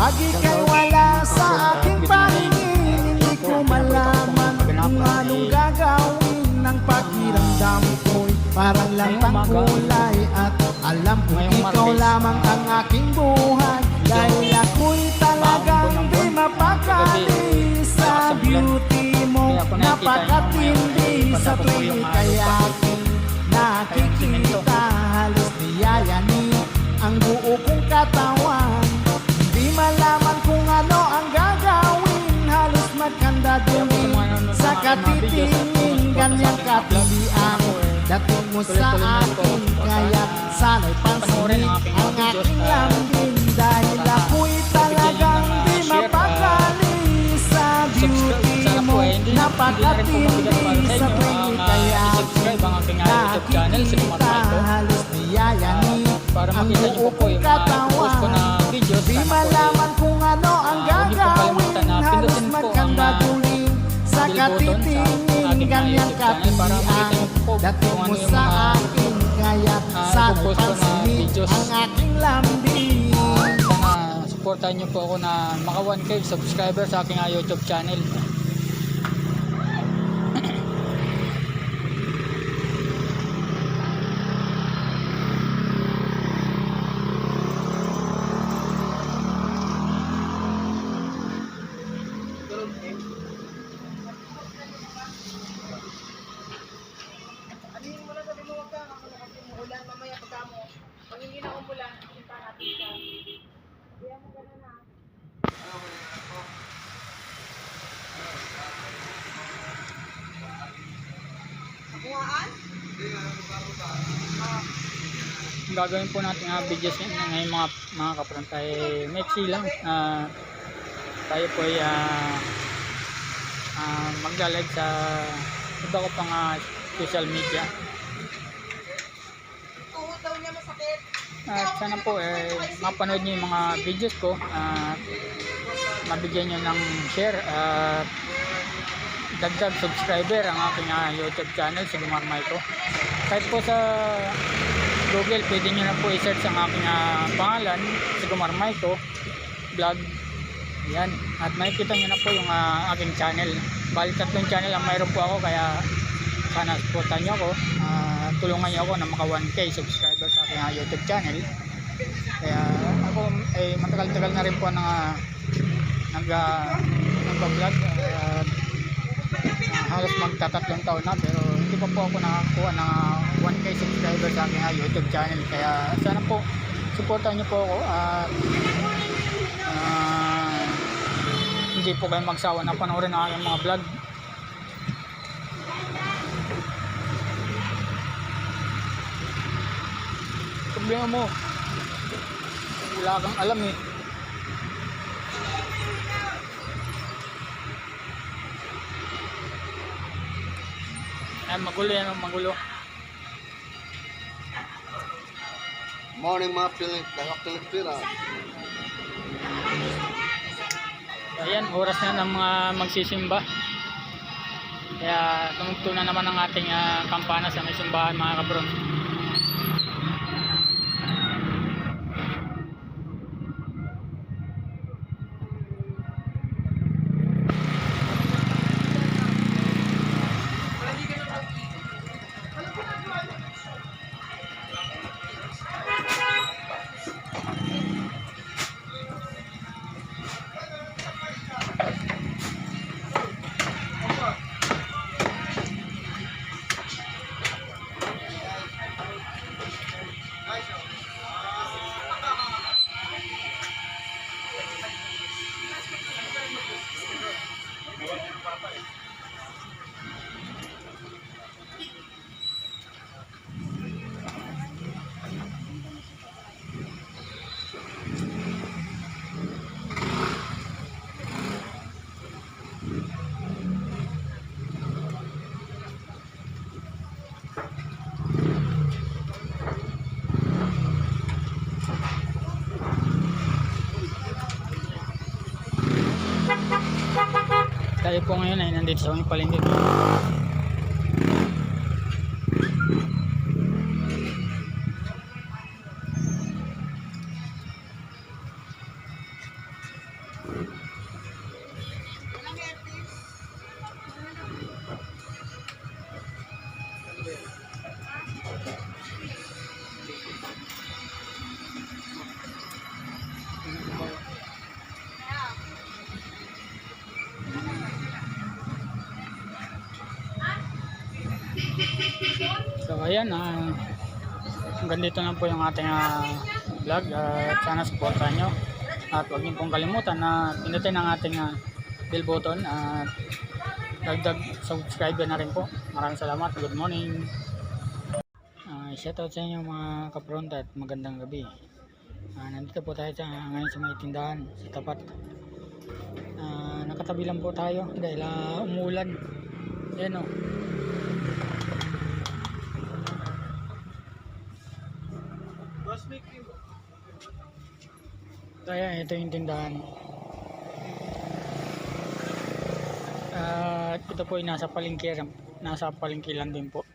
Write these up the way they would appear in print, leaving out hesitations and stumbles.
Pag ika'y wala sa aking paningin, hindi ko malaman kung anong gagawin. Ng pakiramdam ko'y parang lantang kulay, at alam ko ikaw lamang ang aking buhay. Dahil ako'y talagang di mapakali sa beauty mo, napakatindi sa tuwing ika'y aking nakikita. Halos niyayani ang buo kong katawan, di malaman kung ano ang gagawin. Halos magkanda din sa katitingin, ganyang katindi ang dating mo sa akin. Kaya sana'y pansinin ang aking lambing, dahil ako'y talagang di mapakali sa beauty mo, napakatindi sa tuwing ika'y aking nakikita. Halos niyayani ang buo kong katawan, di malaman kung ano ang gagawin. Halos magkanda duling sa katitingin, ganyang katindi ang dating mo sa akin. Kaya sana'y pansinin ang aking lambing. Sana supportahan niyo po ako na maka 1K subscriber sa aking YouTube channel. Ang gagawin po natin videos ngayon mga kapront ay mexi lang. Tayo po ay magla-live sa iba ko pang social media. At sana po mapanood nyo yung mga videos ko at mabigyan nyo ng share at dagdag subscriber ang aking YouTube channel, Sigumar Maiko. Kahit po sa Google, pwede nyo na po i-search ang aking pangalan, Sigumar Maiko Vlog. Yan. At makikita nyo na po yung aking channel. Bali 3 channel ang mayroon po ako, kaya sana supportan nyo ako. Tulungan nyo ako na maka 1K subscriber sa aking YouTube channel. Kaya ako matagal-tagal na rin po nag-vlog. Halos magta-3 taon na, pero hindi pa po ako nakakuha ng 1K subscriber sa aking YouTube channel. Kaya sana po supportan nyo po ako at hindi po kayo magsawa na panoorin ang aking mga vlog. Problema mo, wala kang alam eh. Magulo yan, magulo. Morning mga Pilipina. Ayan, oras na ng mga magsisimba. Kaya tumugtog na naman ang ating kampana sa may simbahan mga kabron. Tayo po ngayon ay nandito sa aming palengke. ayan, hanggang dito na po yung ating vlog. Sana supportan nyo. At huwag niyo pong kalimutan na pinutin ang ating bell button at dagdag subscribe na rin po. Maraming salamat. Good morning. Shoutout sa inyo mga kapronta at magandang gabi. Nandito po tayo ngayon sa may tindahan sa tapat. Nakatabi lang po tayo dahil umulan. Ayan o. Kaya ito yung tindahan. Ito po ay nasa palengke lang din po.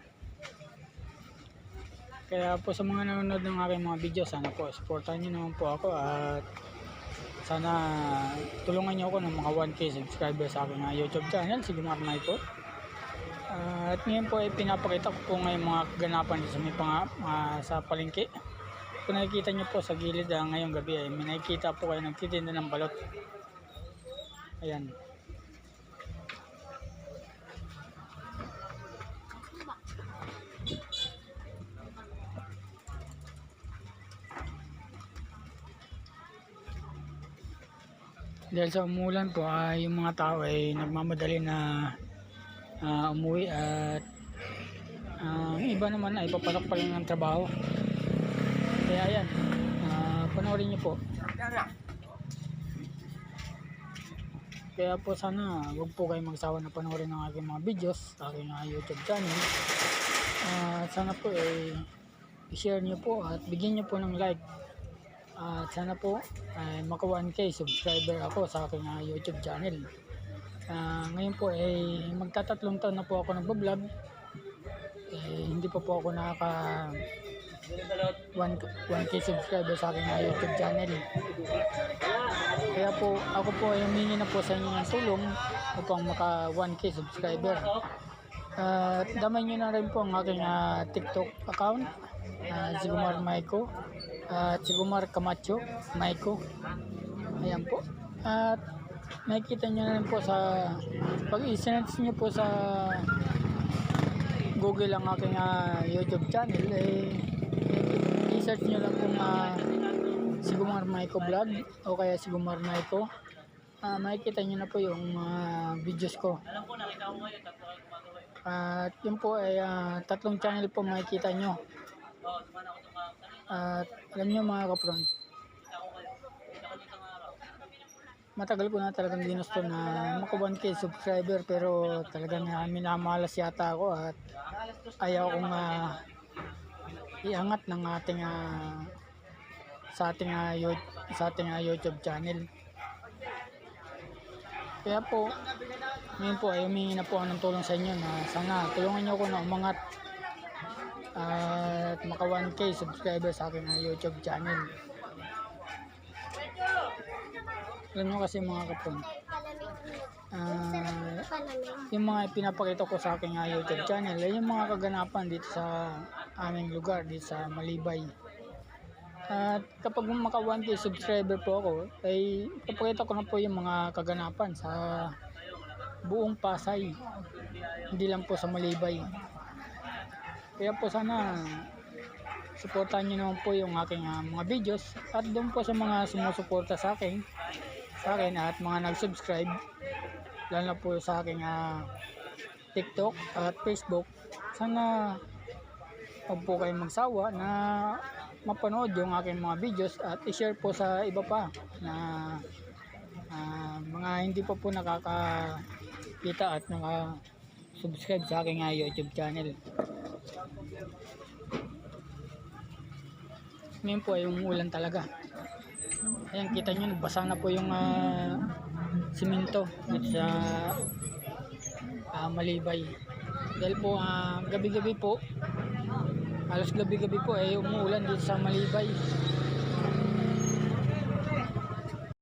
Kaya po sa mga nanonood ng aking mga video, sana po supportan nyo naman po ako at sana tulungan nyo ako ng mga 1K subscribers sa aking YouTube channel, si Gumar Maiko. At ngayon po ay pinapakita ko po ngayon mga kaganapan sa may sa palengke. Kung nakikita nyo po sa gilid ngayong gabi ay may nakikita po kayo nagtitinda ng balot. Ayan. Dahil sa umulan po yung mga tao ay nagmamadali na umuwi at iba naman ay papalak pa lang ng trabaho. Kaya ayan, panoorin nyo po. Kaya po sana huwag po kayo magsawa na panoorin ng aking mga videos sa aking YouTube channel. Sana po i-share nyo po at bigyan nyo po ng like. At sana po maka 1K subscriber ako sa aking YouTube channel. Ngayon po magtatatlong taon na po ako nagbablog. Hindi pa po ako nakaka 1K subscriber sa aking YouTube channel. Kaya po ako po ay humingi na po sa inyo ng tulong upang maka 1K subscriber. Damay nyo na rin po ang aking TikTok account, si Gumar Maiko at si Gumar Camacho Maiko. Ayan po. At makikita nyo na rin po sa pag i-search nyo po sa Google ang aking YouTube channel, i-search nyo lang kung si Gumar Maiko Vlog o kaya si Gumar Maiko. Makikita nyo na po yung videos ko. At yun po ay tatlong channel po makikita nyo. At alam nyo mga kapron, matagal ko na talagang ginusto na maka 1K subscriber, pero talagang minamalas yata ako at ayaw kong iangat ng ating sa ating YouTube channel. Kaya po ngayon po ay humingi na po ako ng tulong sa inyo na sana tulungan nyo ako na umangat at maka 1K subscriber sa aking YouTube channel. Alam nyo kasi mga kapon, yung mga pinapakita ko sa aking YouTube channel ay yung mga kaganapan dito sa aming lugar, dito sa Malibay. At kapag maka 1K subscriber po ako, ay papakita ko na po yung mga kaganapan sa buong Pasay, hindi lang po sa Malibay. Kaya po sana suportahan nyo naman po yung aking mga videos at doon po sa mga sumusuporta sa akin at mga nag-subscribe, lalo na po sa aking TikTok at Facebook. Sana huwag po kayong magsawa na mapanood yung aking mga videos at i-share po sa iba pa na mga hindi pa po nakakakita at naka-subscribe sa aking YouTube channel. Ngayon po ay umuulan talaga. Ayan, kita nyo, nagbasa na po yung simento dito sa Malibay. Dahil po gabi-gabi po, halos gabi-gabi po ay umuulan dito sa Malibay.